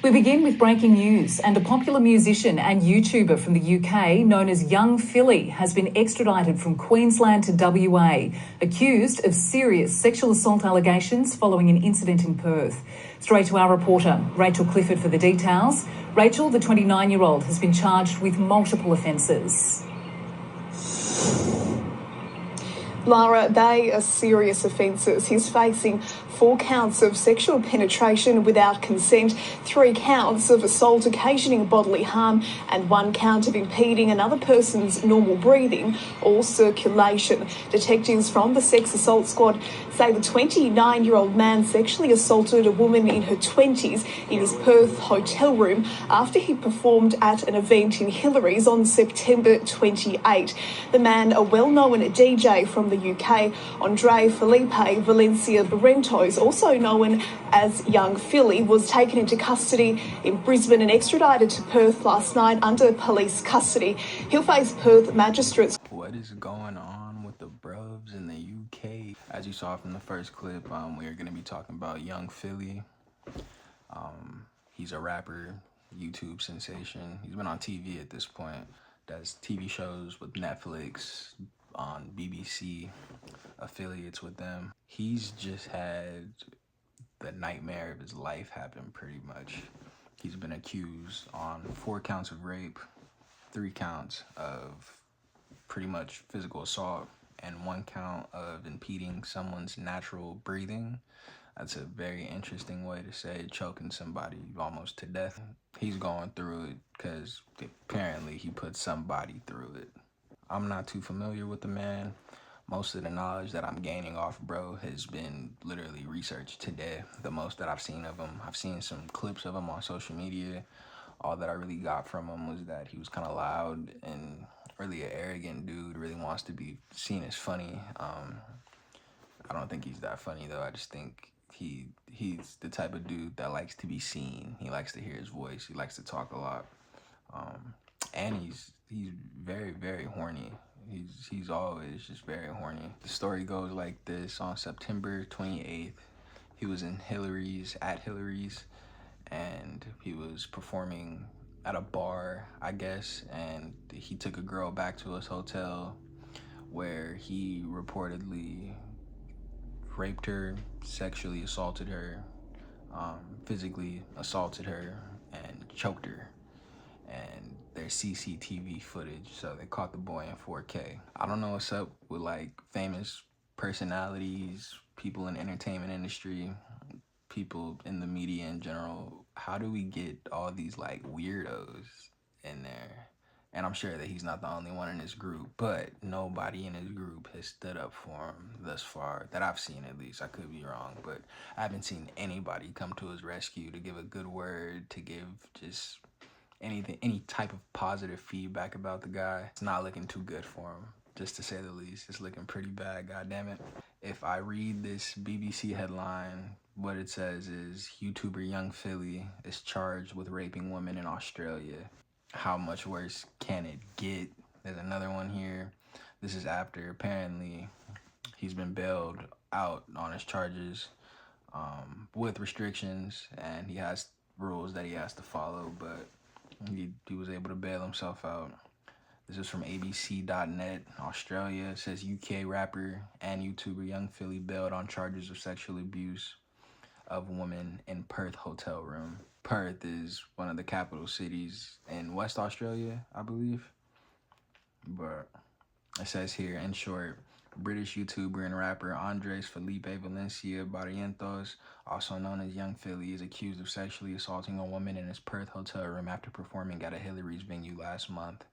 We begin with breaking news, and a popular musician and YouTuber from the UK known as Young Philly has been extradited from Queensland to WA, accused of serious sexual assault allegations following an incident in Perth. Straight to our reporter, Rachel Clifford, for the details. Rachel, the 29-year-old, has been charged with multiple offences. Lara, they are serious offences. He's facing 4 counts of sexual penetration without consent, 3 counts of assault occasioning bodily harm, and 1 count of impeding another person's normal breathing or circulation. Detectives from the Sex Assault Squad say the 29-year-old man sexually assaulted a woman in her 20s in his Perth hotel room after he performed at an event in Hillary's on September 28. The man, a well-known DJ from the UK, Andre Felipe Valencia Barrentos, also known as Young Philly, was taken into custody in Brisbane and extradited to Perth last night under police custody. He'll face Perth magistrates. What is going on with the bruvs in the UK? As you saw from the first clip, we are going to be talking about Young Philly. He's a rapper, YouTube sensation. He's been on TV at this point. Does TV shows with Netflix, on BBC, affiliates with them. He's just had the nightmare of his life happen, pretty much. He's been accused on 4 counts of rape, 3 counts of pretty much physical assault, and 1 count of impeding someone's natural breathing. That's a very interesting way to say it, choking somebody almost to death. He's going through it because apparently he put somebody through it. I'm not too familiar with the man. Most of the knowledge that I'm gaining off bro has been literally researched today. The most that I've seen of him, I've seen some clips of him on social media. All that I really got from him was that he was kind of loud and really an arrogant dude, really wants to be seen as funny. I don't think he's that funny though. I just think he's the type of dude that likes to be seen. He likes to hear his voice. He likes to talk a lot. And he's very, very horny. He's always just very horny. The story goes like this. On September 28th, he was at Hillary's, and he was performing at a bar, I guess, and he took a girl back to his hotel where he reportedly raped her, sexually assaulted her, physically assaulted her, and choked her. And there's CCTV footage, so they caught the boy in 4K. I don't know what's up with like famous personalities, people in the entertainment industry, people in the media in general. How do we get all these like weirdos in there? And I'm sure that he's not the only one in his group, but nobody in his group has stood up for him thus far, that I've seen at least. I could be wrong, but I haven't seen anybody come to his rescue to give a good word, to give just anything, any type of positive feedback about the guy. It's not looking too good for him, just to say the least. It's looking pretty bad, goddammit. If I read this BBC headline, what it says is YouTuber Young Philly is charged with raping women in Australia. How much worse can it get? There's another one here. This is after apparently he's been bailed out on his charges with restrictions, and he has rules that he has to follow, but he was able to bail himself out. This is from abc.net, Australia. It says UK rapper and YouTuber Young Philly bailed on charges of sexual abuse of women in Perth hotel room. Perth is one of the capital cities in West Australia, I believe. But it says here, in short, British YouTuber and rapper Andres Felipe Valencia Barrientos, also known as Young Philly, is accused of sexually assaulting a woman in his Perth hotel room after performing at a Hillary's venue last month.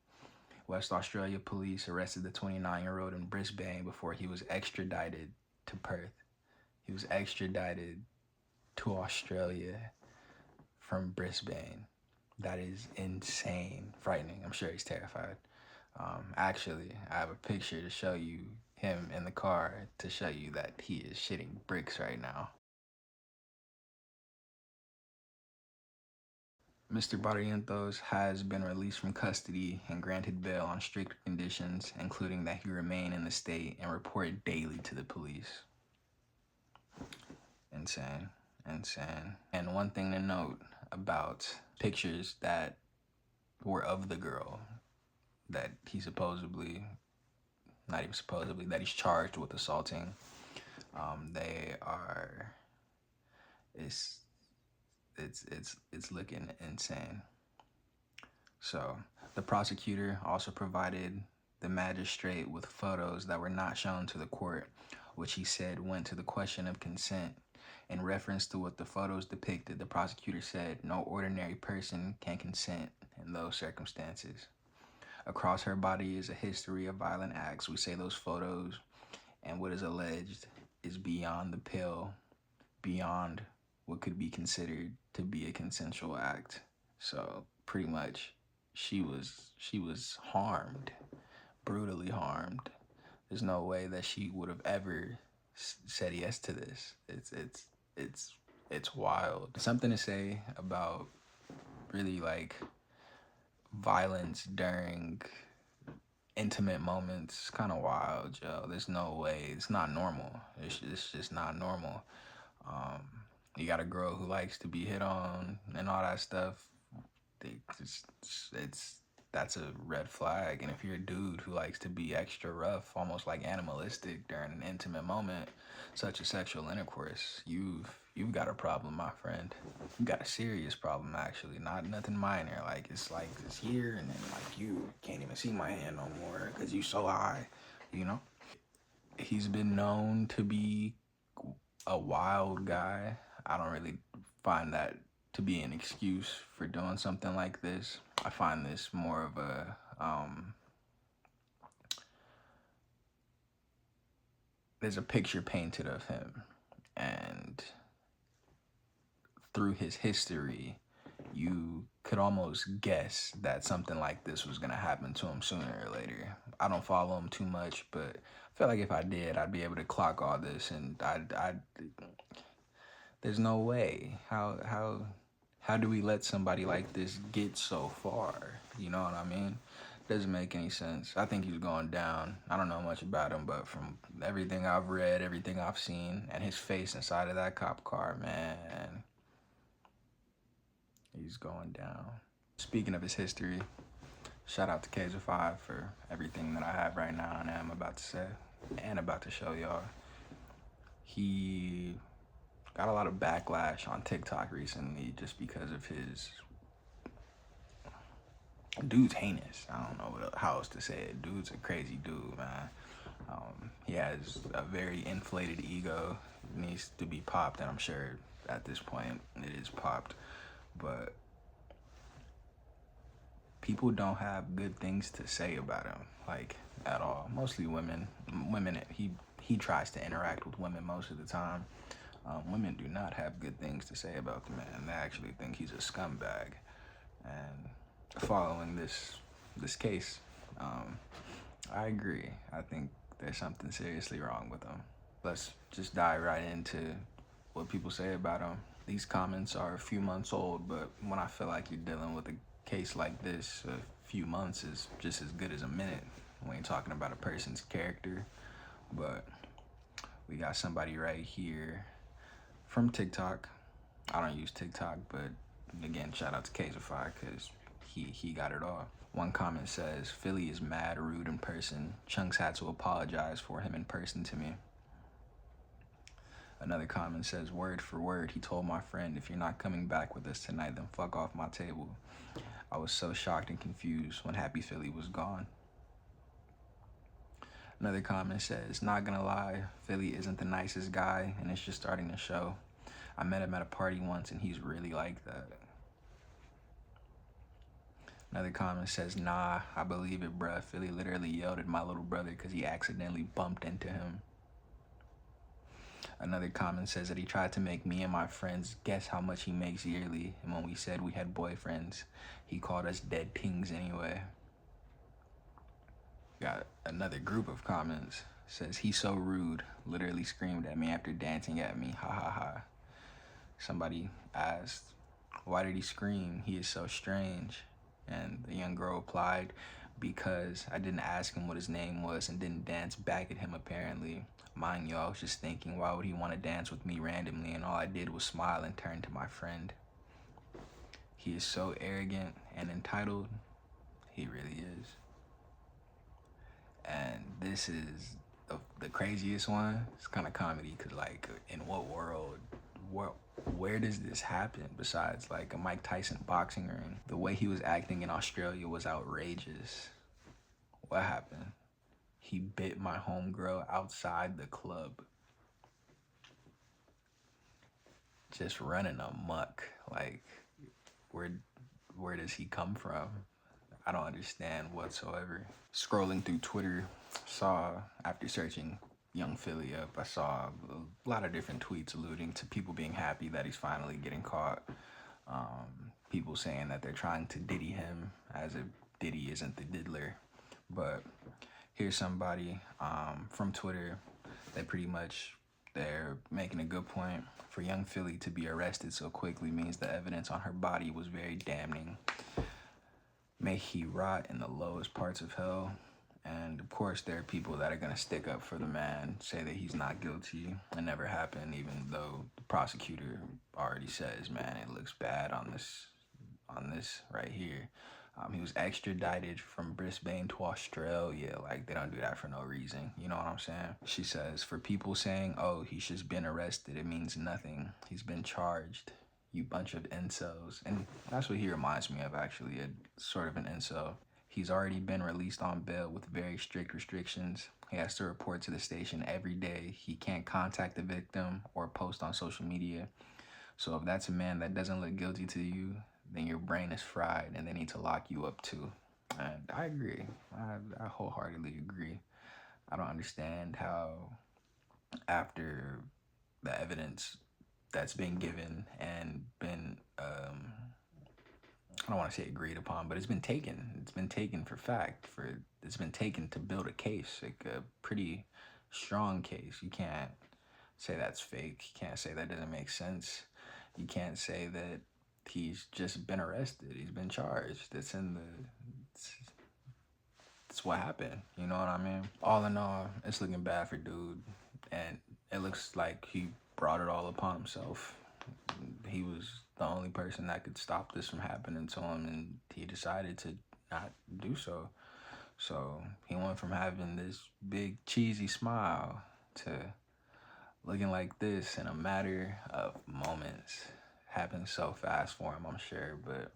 West Australia police arrested the 29-year-old in Brisbane before he was extradited to Perth. He was extradited to Australia from Brisbane. That is insane. Frightening. I'm sure he's terrified. Actually, I have a picture to show you him in the car to show you that he is shitting bricks right now. Mr. Barrientos has been released from custody and granted bail on strict conditions, including that he remain in the state and report daily to the police. Insane. And one thing to note, about pictures that were of the girl that he supposedly, not even supposedly, that he's charged with assaulting. They are, it's looking insane. So the prosecutor also provided the magistrate with photos that were not shown to the court, which he said went to the question of consent. In reference to what the photos depicted, the prosecutor said no ordinary person can consent in those circumstances. Across her body is a history of violent acts. We say those photos and what is alleged is beyond the pale, beyond what could be considered to be a consensual act. So pretty much she was harmed, brutally harmed. There's no way that she would have ever said yes to this. It's wild. Something to say about really like violence during intimate moments. Kind of wild, Joe. There's no way. It's not normal. It's just not normal. You got a girl who likes to be hit on and all that stuff. That's a red flag. And if you're a dude who likes to be extra rough, almost like animalistic during an intimate moment, such as sexual intercourse, you've got a problem, my friend. You got a serious problem, actually. Nothing minor. Like it's here, and then like you can't even see my hand no more because you so high. You know. He's been known to be a wild guy. I don't really find that to be an excuse for doing something like this. I find this more of a there's a picture painted of him, and through his history you could almost guess that something like this was gonna happen to him sooner or later. I don't follow him too much, but I feel like if I did, I'd be able to clock all this, and I'd there's no way. How do we let somebody like this get so far? You know what I mean? Doesn't make any sense. I think he's going down. I don't know much about him, but from everything I've read, everything I've seen, and his face inside of that cop car, man, he's going down. Speaking of his history, shout out to Kaiser5 for everything that I have right now and I'm about to say and about to show y'all. He got a lot of backlash on TikTok recently just because of his dude's heinous. I don't know how else to say it. Dude's a crazy dude, man. He has a very inflated ego. It needs to be popped, and I'm sure at this point it is popped. But people don't have good things to say about him, like at all. Mostly women. He tries to interact with women most of the time. Women do not have good things to say about the man. They actually think he's a scumbag. And following this case, I agree. I think there's something seriously wrong with him. Let's just dive right into what people say about him. These comments are a few months old, but when I feel like you're dealing with a case like this, a few months is just as good as a minute. We ain't talking about a person's character, but we got somebody right here from TikTok. I don't use TikTok, but again, shout out to Kaiser5 because he got it all. One comment says, Philly is mad rude in person. Chunks had to apologize for him in person to me. Another comment says, word for word, he told my friend, if you're not coming back with us tonight, then fuck off my table. I was so shocked and confused when Happy Philly was gone. Another comment says, not gonna lie, Philly isn't the nicest guy and it's just starting to show. I met him at a party once and he's really like that. Another comment says, nah, I believe it, bruh. Philly literally yelled at my little brother because he accidentally bumped into him. Another comment says that he tried to make me and my friends guess how much he makes yearly, and when we said we had boyfriends, he called us dead pings anyway. Got another group of comments. Says, he's so rude. Literally screamed at me after dancing at me. Ha ha ha. Somebody asked, why did he scream? He is so strange. And the young girl replied, because I didn't ask him what his name was and didn't dance back at him apparently. Mind you, I was just thinking, why would he want to dance with me randomly? And all I did was smile and turn to my friend. He is so arrogant and entitled. He really is. And this is the craziest one. It's kind of comedy because, like, in what world, where does this happen besides like a Mike Tyson boxing ring? The way he was acting in Australia was outrageous. What happened? He bit my homegirl outside the club. Just running amok. Like, where does he come from? I don't understand whatsoever. Scrolling through Twitter, after searching Young Philly up, I saw a lot of different tweets alluding to people being happy that he's finally getting caught. People saying that they're trying to Diddy him, as if Diddy isn't the diddler. But here's somebody from Twitter that they're making a good point. For Young Philly to be arrested so quickly means the evidence on her body was very damning. May he rot in the lowest parts of hell. And of course, there are people that are gonna stick up for the man, say that he's not guilty, it never happened, even though the prosecutor already says, man, it looks bad on this right here. He was extradited from Brisbane to Australia. Like, they don't do that for no reason. You know what I'm saying? She says, for people saying, oh, he's just been arrested, it means nothing. He's been charged. You bunch of incels. And that's what he reminds me of, actually, a sort of an incel. He's already been released on bail with very strict restrictions. He has to report to the station every day. He can't contact the victim or post on social media. So if that's a man that doesn't look guilty to you, then your brain is fried and they need to lock you up too. And I agree. I wholeheartedly agree. I don't understand how, after the evidence that's been given and been, I don't want to say agreed upon, but it's been taken. It's been taken for fact. It's been taken to build a case, like a pretty strong case. You can't say that's fake. You can't say that doesn't make sense. You can't say that he's just been arrested. He's been charged. It's what happened. You know what I mean? All in all, it's looking bad for dude. And it looks like he brought it all upon himself. He was the only person that could stop this from happening to him, and he decided to not do so. So he went from having this big cheesy smile to looking like this in a matter of moments. Happened so fast for him, I'm sure, but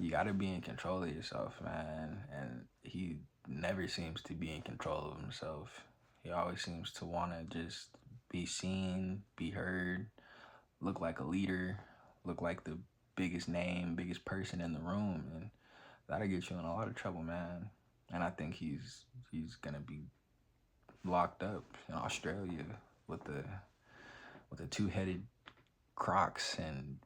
you gotta be in control of yourself, man. And he never seems to be in control of himself. He always seems to want to just be seen, be heard, look like a leader, look like the biggest name, biggest person in the room, and that'll get you in a lot of trouble, man. And I think he's gonna be locked up in Australia with the two-headed crocs and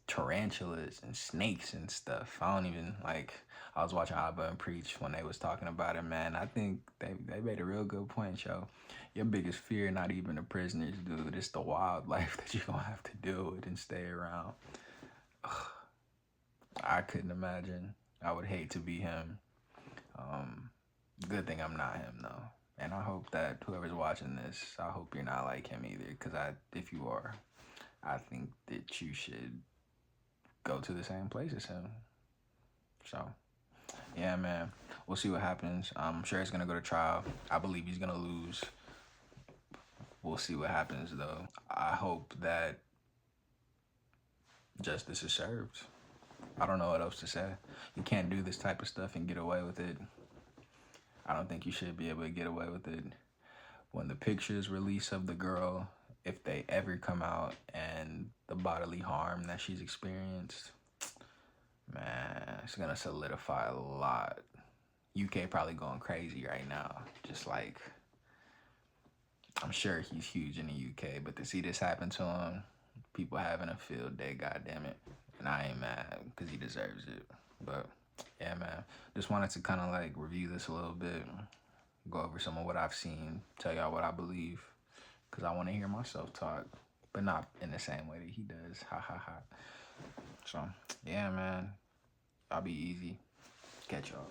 tarantulas and snakes and stuff. I was watching Abba and Preach when they was talking about it, man. I think they made a real good point, yo. Your biggest fear, not even the prisoners, dude. It's the wildlife that you're gonna have to deal with and stay around. Ugh. I couldn't imagine. I would hate to be him. Good thing I'm not him, though. And I hope that whoever's watching this, I hope you're not like him either. Because if you are, I think that you should go to the same place as him. So, yeah, man. We'll see what happens. I'm sure he's going to go to trial. I believe he's going to lose. We'll see what happens, though. I hope that justice is served. I don't know what else to say. You can't do this type of stuff and get away with it. I don't think you should be able to get away with it. When the pictures release of the girl, if they ever come out, and the bodily harm that she's experienced, man, it's gonna solidify a lot. UK probably going crazy right now. Just like, I'm sure he's huge in the UK, but to see this happen to him, people having a field day, goddamn it. And I ain't mad, because he deserves it. But yeah, man, just wanted to kind of like review this a little bit, go over some of what I've seen, tell y'all what I believe, because I want to hear myself talk, but not in the same way that he does. Ha ha ha. So yeah, man, I'll be easy. Catch y'all.